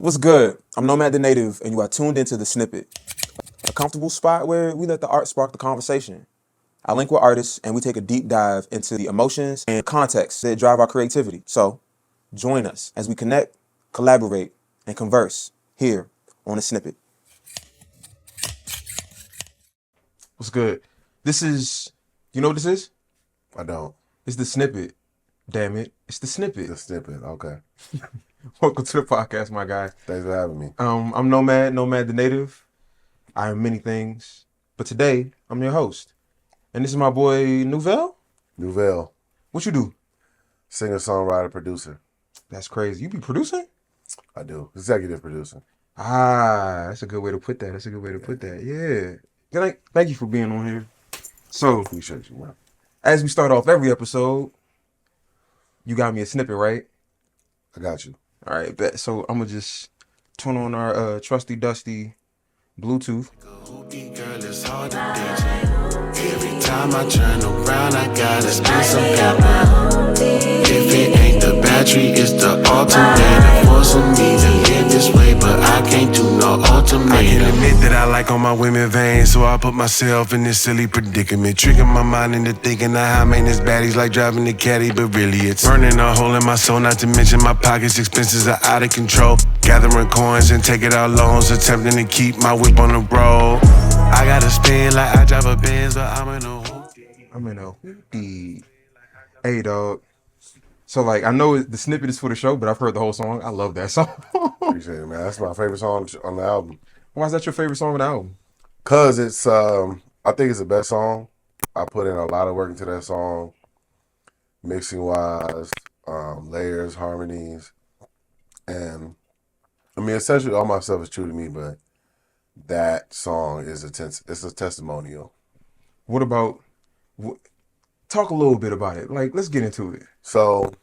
What's good? I'm Nomad the Native, and you are tuned into The Snippet, a comfortable spot where we let the art spark the conversation. I link with artists, and we take a deep dive into the emotions and context that drive our creativity. So, join us as we connect, collaborate, and converse here on The Snippet. What's good? You know what this is? I don't. It's The Snippet. Damn it. It's The Snippet. The snippet, okay. Welcome to the podcast, my guy. Thanks for having me. I'm Nomad the Native. I am many things, but today I'm your host. And this is my boy Nouvèl. Nouvèl, What you do? singer, songwriter, producer. That's crazy. You be producing? I do. Executive producer. That's a good way to put that. Yeah. Thank you for being on here. So, Appreciate you, man. as we start off every episode, you got me a snippet, right? I got you. All right, bet. So I'm gonna just turn on our trusty dusty Bluetooth. Girl, it's hard to DJ. Every time I turn around, I gotta spend some paper. If it ain't the battery, it's the alternator. Forcing me to live this way, but I can't do no ultimatum. I can admit that I like all my women vain, so I put myself in this silly predicament. Tricking my mind into thinking that high maintenance baddies like driving the caddy, but really it's burning a hole in my soul. Not to mention my pockets, expenses are out of control. Gathering coins and taking out loans, attempting to keep my whip on the road. I gotta spin like I drive a Benz, but I'm in a hoopty. Hey, dog. So, like, I know the snippet is for the show, but I've heard the whole song. I love that song. Appreciate it, man. That's my favorite song on the album. Why is that your favorite song on the album? Cause it's, I think it's the best song. I put in a lot of work into that song, mixing wise, layers, harmonies, and I mean, essentially all my stuff is true to me, but that song is it's a testimonial. What about, talk a little bit about it. Like, let's get into it. So,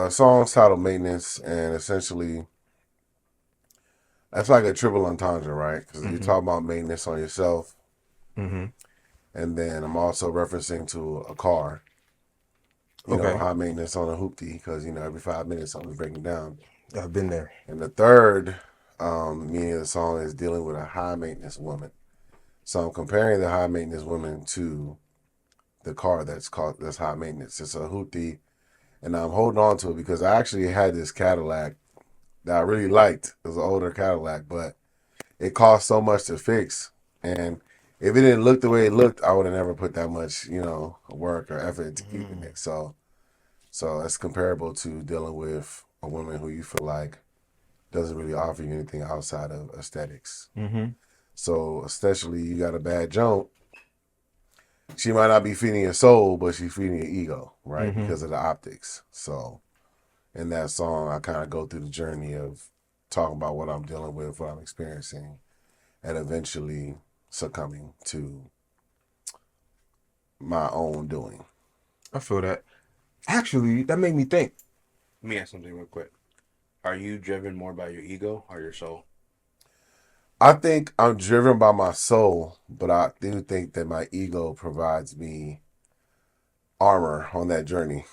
song's titled Maintenance, and essentially, that's like a triple entendre, right? Because you talk about maintenance on yourself, and then I'm also referencing to a car. You know, high maintenance on a hoopty, because, you know, every 5 minutes something's breaking down. I've been there. And the third meaning of the song is dealing with a high maintenance woman. So I'm comparing the high maintenance woman to the car that's high maintenance. It's a hoopty, and I'm holding on to it because I actually had this Cadillac that I really liked. It was an older Cadillac, but it cost so much to fix. And if it didn't look the way it looked, I would have never put that much, you know, work or effort into keeping it. So it's comparable to dealing with a woman who you feel like doesn't really offer you anything outside of aesthetics. So essentially, you got a bad junk. She might not be feeding your soul, but she's feeding your ego, right? Because of the optics. So in that song, I kind of go through the journey of talking about what I'm dealing with, what I'm experiencing, and eventually succumbing to my own doing. I feel that. Actually, that made me think. Let me ask something real quick. Are you driven more by your ego or your soul? I think I'm driven by my soul, but I do think that my ego provides me armor on that journey.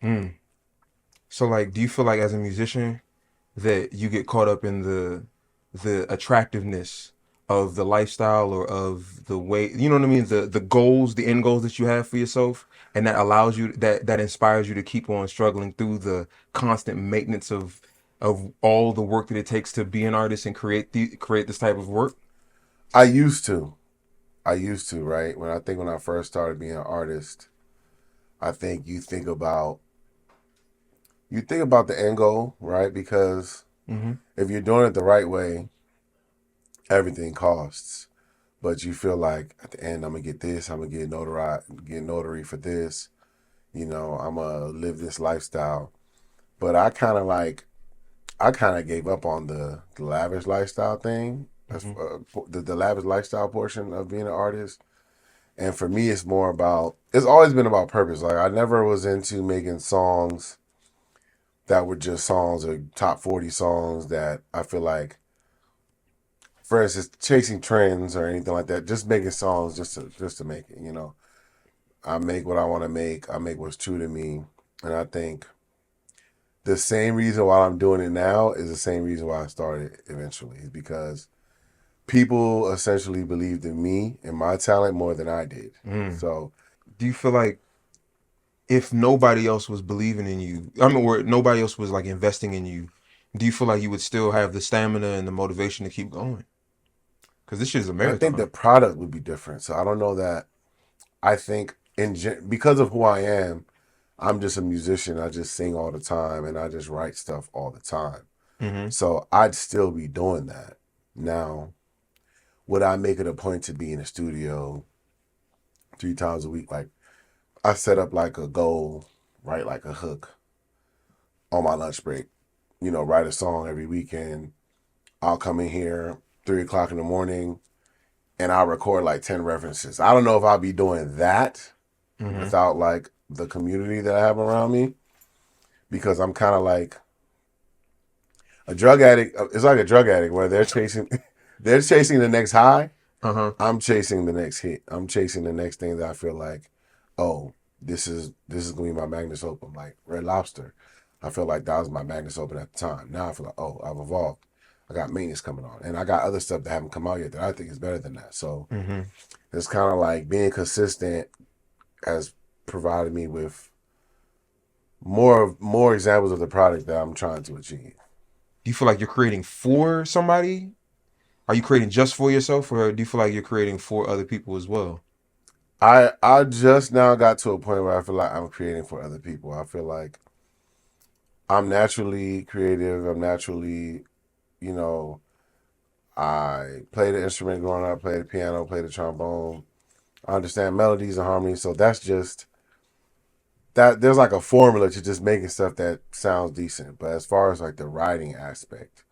So, like, do you feel like as a musician that you get caught up in the attractiveness of the lifestyle or of the way, you know what I mean? The goals, the end goals that you have for yourself, and that allows you, that inspires you to keep on struggling through the constant maintenance of all the work that it takes to be an artist and create this type of work? I used to, right? When I first started being an artist, I think you think about the end goal, right? Because if you're doing it the right way, everything costs. But you feel like at the end, I'm gonna get this, I'm gonna get notary for this, you know, I'm gonna live this lifestyle. But I kind of gave up on the lavish lifestyle thing, the lavish lifestyle portion of being an artist. And for me, it's always been about purpose. Like, I never was into making songs that were just songs or top 40 songs that I feel like, for instance, chasing trends or anything like that, just making songs just to make it, you know. I make what I want to make. I make what's true to me. And I think the same reason why I'm doing it now is the same reason why I started eventually. Is because people essentially believed in me and my talent more than I did. So Do you feel like if nobody else was believing in you, I mean, or nobody else was like investing in you, do you feel like you would still have the stamina and the motivation to keep going? Because this shit is a I think the marathon. product would be different. So I don't know that. I think because of who I am, I'm just a musician. I just sing all the time and I just write stuff all the time. Mm-hmm. So I'd still be doing that. Now, would I make it a point to be in the studio 3 times a week? Like, I set up like a goal, write like a hook on my lunch break, write a song every weekend. I'll come in here 3 o'clock in the morning and I'll record like 10 references. I don't know if I'll be doing that without like the community that I have around me, because I'm kind of like a drug addict. It's like a drug addict where they're chasing the next high. I'm chasing the next hit. I'm chasing the next thing that I feel like, oh, this is gonna be my magnus opum. Like Red Lobster, I feel like that was my magnus opum at the time. Now I feel like, oh, I've evolved. I got maintenance coming on, and I got other stuff that haven't come out yet that I think is better than that. So it's kind of like being consistent has provided me with more examples of the product that I'm trying to achieve. Do you feel like you're creating for somebody? Are you creating just for yourself, or do you feel like you're creating for other people as well? I just now got to a point where I feel like I'm creating for other people. I feel like I'm naturally creative. I'm naturally, I played the instrument growing up, played the piano, played the trombone. I understand melodies and harmonies. So that's just that. There's like a formula to just making stuff that sounds decent. But as far as like the writing aspect,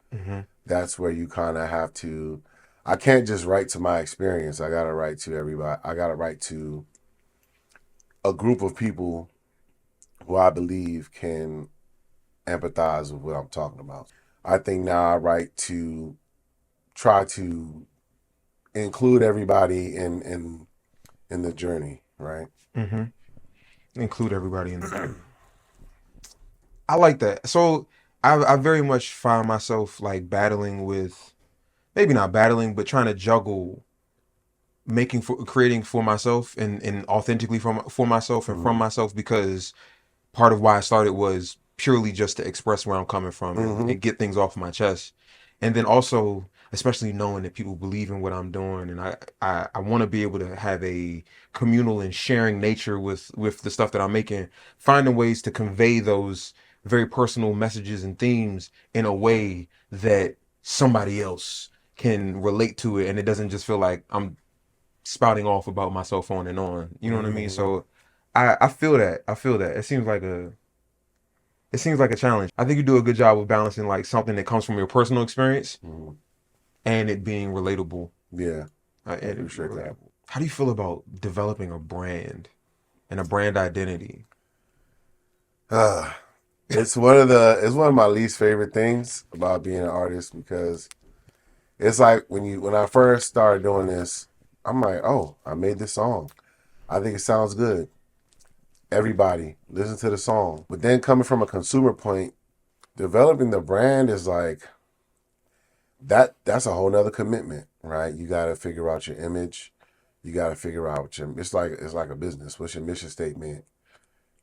that's where you kind of have to. I can't just write to my experience. I gotta write to everybody. I gotta write to a group of people who I believe can empathize with what I'm talking about. I think now I write to try to include everybody in the journey, right? Include everybody in the I like that. So I very much find myself like battling with, maybe not battling, but trying to juggle creating for myself and authentically for myself and from myself, because part of why I started was purely just to express where I'm coming from and get things off my chest. And then also, especially knowing that people believe in what I'm doing, and I want to be able to have a communal and sharing nature with the stuff that I'm making, finding ways to convey those very personal messages and themes in a way that somebody else can relate to it, and it doesn't just feel like I'm spouting off about myself on and on. You know what I mean? So I feel that. I feel that. It seems like a challenge. I think you do a good job of balancing like something that comes from your personal experience and it being relatable. Yeah, I And appreciate that. relatable. How do you feel about developing a brand and a brand identity? It's one of my least favorite things about being an artist, because it's like when I first started doing this, I'm like, oh, I made this song. I think it sounds good. Everybody listen to the song. But then coming from a consumer point, developing the brand is like that's a whole nother commitment, right? You gotta figure out your image. You gotta figure out it's like a business. What's your mission statement?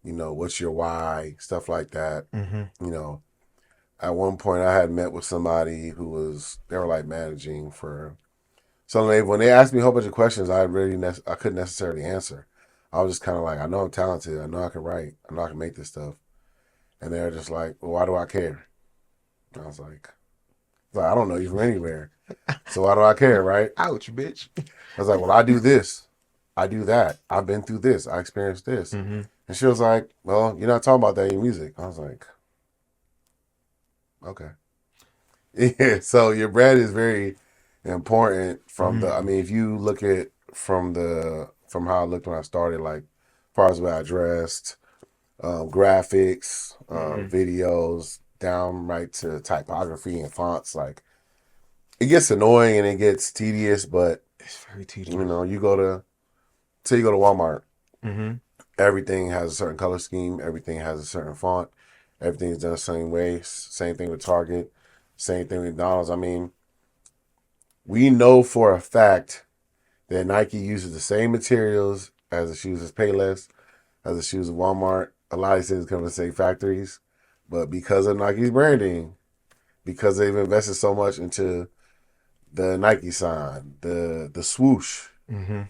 What's your why? Stuff like that. At one point I had met with somebody they were like managing for. So when they asked me a whole bunch of questions, I couldn't necessarily answer. I was just kind of like, I know I'm talented. I know I can write. I know I can make this stuff. And they're just like, well, why do I care? And I was like, I don't know you from anywhere. So why do I care, right? Ouch, bitch. I was like, well, I do this. I do that. I've been through this. I experienced this. And she was like, well, you're not talking about that in your music. I was like, okay. Yeah, so your brand is very important if you look at from how I looked when I started, like as far as the way I dressed, graphics, videos, down right to typography and fonts, like it gets annoying and it gets tedious, but It's very tedious. you go to Walmart, everything has a certain color scheme, everything has a certain font, Everything's done the same way. Same thing with Target. Same thing with McDonald's. I mean, we know for a fact that Nike uses the same materials as the shoes at Payless, as the shoes at Walmart. A lot of these things come from the same factories. But because of Nike's branding, because they've invested so much into the Nike sign, the swoosh, Mm-hmm.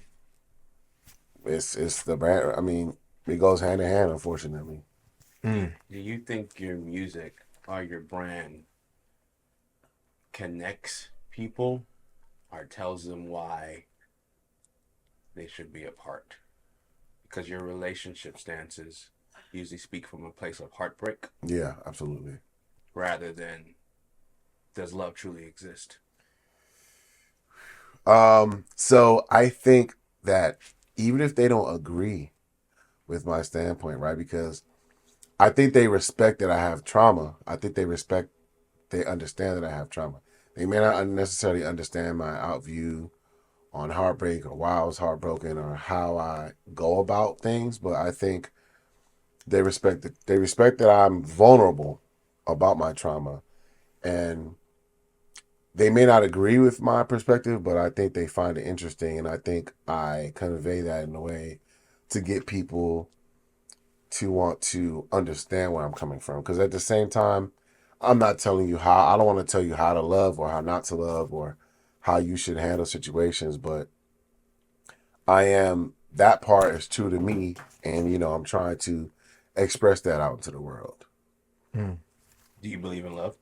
it's the brand. I mean, it goes hand in hand, unfortunately. Mm. Do you think your music or your brand connects people or tells them why they should be apart? Because your relationship stances usually speak from a place of heartbreak Yeah, absolutely. rather than does love truly exist? So I think that even if they don't agree with my standpoint, right? Because I think they respect that I have trauma. I think they understand that I have trauma. They may not necessarily understand my outview on heartbreak or why I was heartbroken or how I go about things, but I think they respect it. They respect that I'm vulnerable about my trauma, and they may not agree with my perspective, but I think they find it interesting, and I think I convey that in a way to get people to want to understand where I'm coming from. Because at the same time, I'm not telling you how, I don't want to tell you how to love or how not to love or how you should handle situations, but that part is true to me. And, I'm trying to express that out into the world. Mm. Do you believe in love?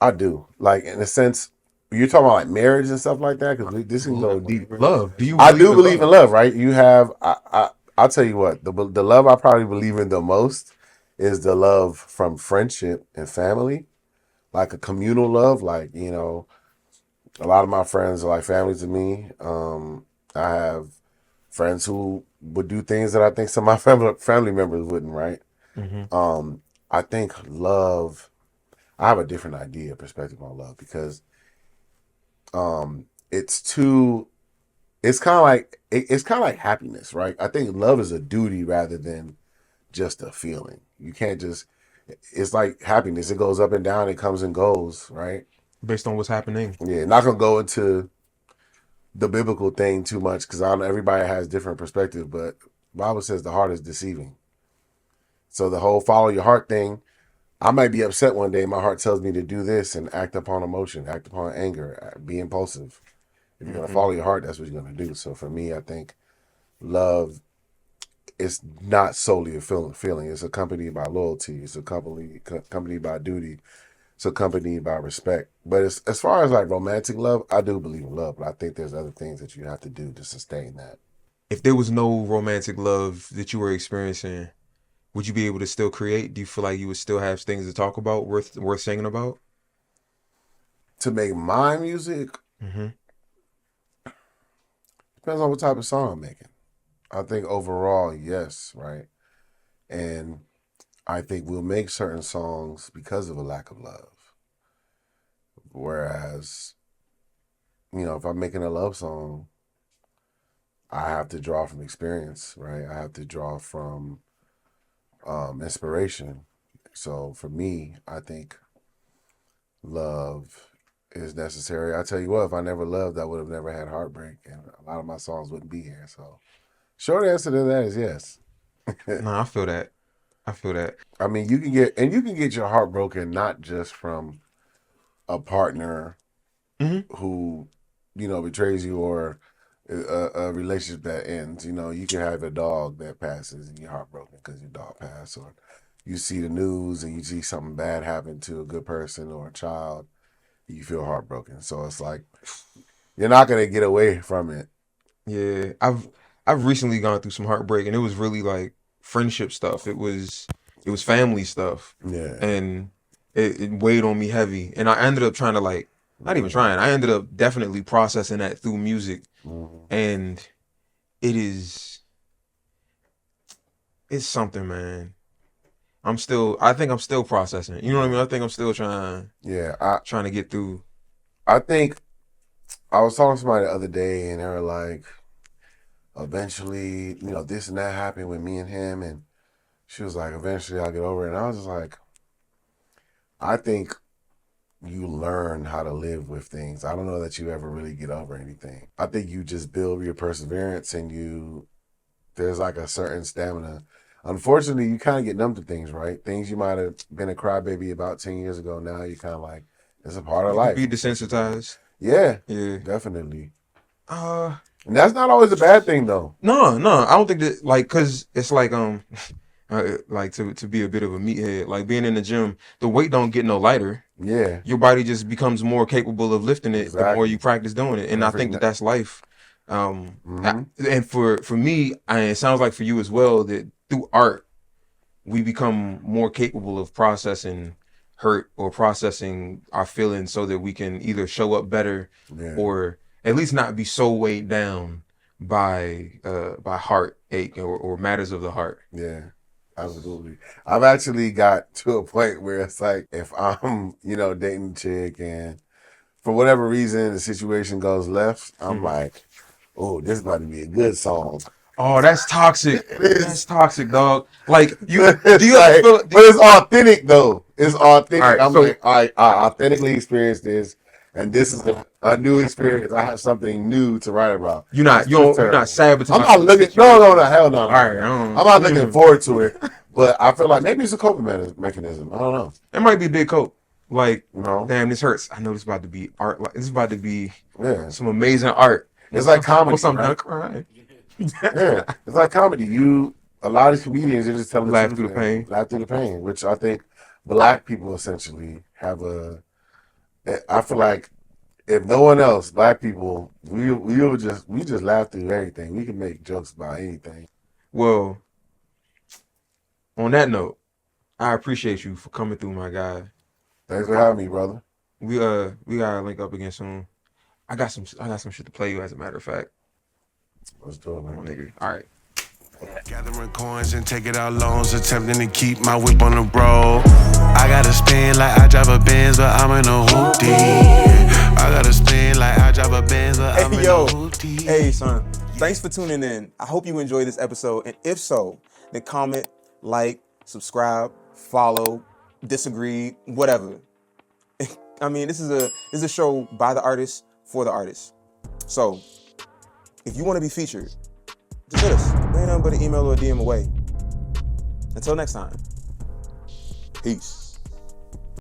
I do. Like, in a sense, you're talking about like marriage and stuff like that, because this can go deep. Love. Do you I believe do in believe in love? love, right? I'll tell you what, the love I probably believe in the most is the love from friendship and family, like a communal love. Like, a lot of my friends are like family to me. I have friends who would do things that I think some of my family members wouldn't, right? Mm-hmm. I think love, I have a different idea, perspective on love, because it's too, it's kind of like, it's kind of like happiness, right? I think love is a duty rather than just a feeling. You can't just, it's like happiness. It goes up and down. It comes and goes, right? Based on what's happening. Yeah, not gonna go into the biblical thing too much because I know everybody has different perspective, but Bible says the heart is deceiving. So the whole follow your heart thing, I might be upset one day. My heart tells me to do this and act upon emotion, act upon anger, be impulsive. If you're gonna follow your heart, that's what you're gonna do. So for me, I think love is not solely a feeling. It's accompanied by loyalty. It's accompanied by duty. It's accompanied by respect. But as far as like romantic love, I do believe in love, but I think there's other things that you have to do to sustain that. If there was no romantic love that you were experiencing, would you be able to still create? Do you feel like you would still have things to talk about, worth singing about? To make my music, Mm-hmm. depends on what type of song I'm making. I think overall, yes, right? And I think we'll make certain songs because of a lack of love. Whereas, if I'm making a love song, I have to draw from experience, right? I have to draw from inspiration. So for me, I think love is necessary. I tell you what, if I never loved, I would have never had heartbreak, and a lot of my songs wouldn't be here. So, short answer to that is yes. No, I feel that. I feel that. I mean, you can get your heart broken not just from a partner Mm-hmm. who, betrays you or a relationship that ends. You can have a dog that passes and you're heartbroken because your dog passed, or you see the news and you see something bad happen to a good person or a child, you feel heartbroken. So it's like you're not gonna get away from it. Yeah, I've recently gone through some heartbreak, and it was really like friendship stuff. It was family stuff, Yeah. and it weighed on me heavy. And I ended up trying to like, not even trying. I ended up definitely processing that through music, Mhm. and it's something, man. I think I'm still processing it. You know what I mean? I think I'm still Yeah. trying to get through. I think I was talking to somebody the other day and they were like, eventually, this and that happened with me and him, and She was like, eventually I'll get over it. And I was just like, I think you learn how to live with things. I don't know that you ever really get over anything. I think you just build your perseverance and there's like a certain stamina. Unfortunately, you kind of get numb to things, right? Things you might have been a crybaby about 10 years ago. Now you're kind of like, it's a part of life. Be desensitized. Yeah, definitely. And that's not always a bad thing, though. No, I don't think that, like, cause it's like like to be a bit of a meathead, like being in the gym, the weight don't get no lighter. Yeah, your body just becomes more capable of lifting it the more you practice doing it, and I think that's life. And for me, it sounds like for you as well, that through art, we become more capable of processing hurt or processing our feelings so that we can either show up better or at least not be so weighed down by heartache or matters of the heart. Yeah, absolutely. I've actually got to a point where it's like, if I'm, dating a chick and for whatever reason the situation goes left, I'm like, oh, this is about to be a good song. Oh, that's toxic. That's toxic, dog. Like, do you like, ever feel? But it's authentic, though. It's authentic. Right, I'm like, I authentically experienced this, and this is a new experience. I have something new to write about. You're not sabotaging. I'm not looking. No, hell no. All right, I'm not looking forward to it. But I feel like maybe it's a coping mechanism. I don't know. It might be a big cope. Like, damn, this hurts. I know this is about to be art. Like, this is about to be some amazing art. It's like comedy. Right? Yeah, it's like comedy. A lot of comedians are just telling laugh through the pain. Laugh through the pain, which I think Black people essentially have I feel like if no one else, Black people, we just laugh through everything. We can make jokes about anything. Well, on that note, I appreciate you for coming through, my guy. Thanks for having me, brother. We gotta link up again soon. I got some shit to play you, as a matter of fact. Let's do it, man. Nigga. All right. Gathering coins and taking out loans, attempting to keep my whip on the road. I gotta spin like I drive a Benz, but I'm in a hoopty. I gotta spin like I drive a Benz, but I'm in a hoopty. Hey, son. Thanks for tuning in. I hope you enjoyed this episode, and if so, then comment, like, subscribe, follow, disagree, whatever. I mean, this is a show by the artist for the artist. So, if you want to be featured, just hit us. There ain't nothing but an email or a DM away. Until next time, peace.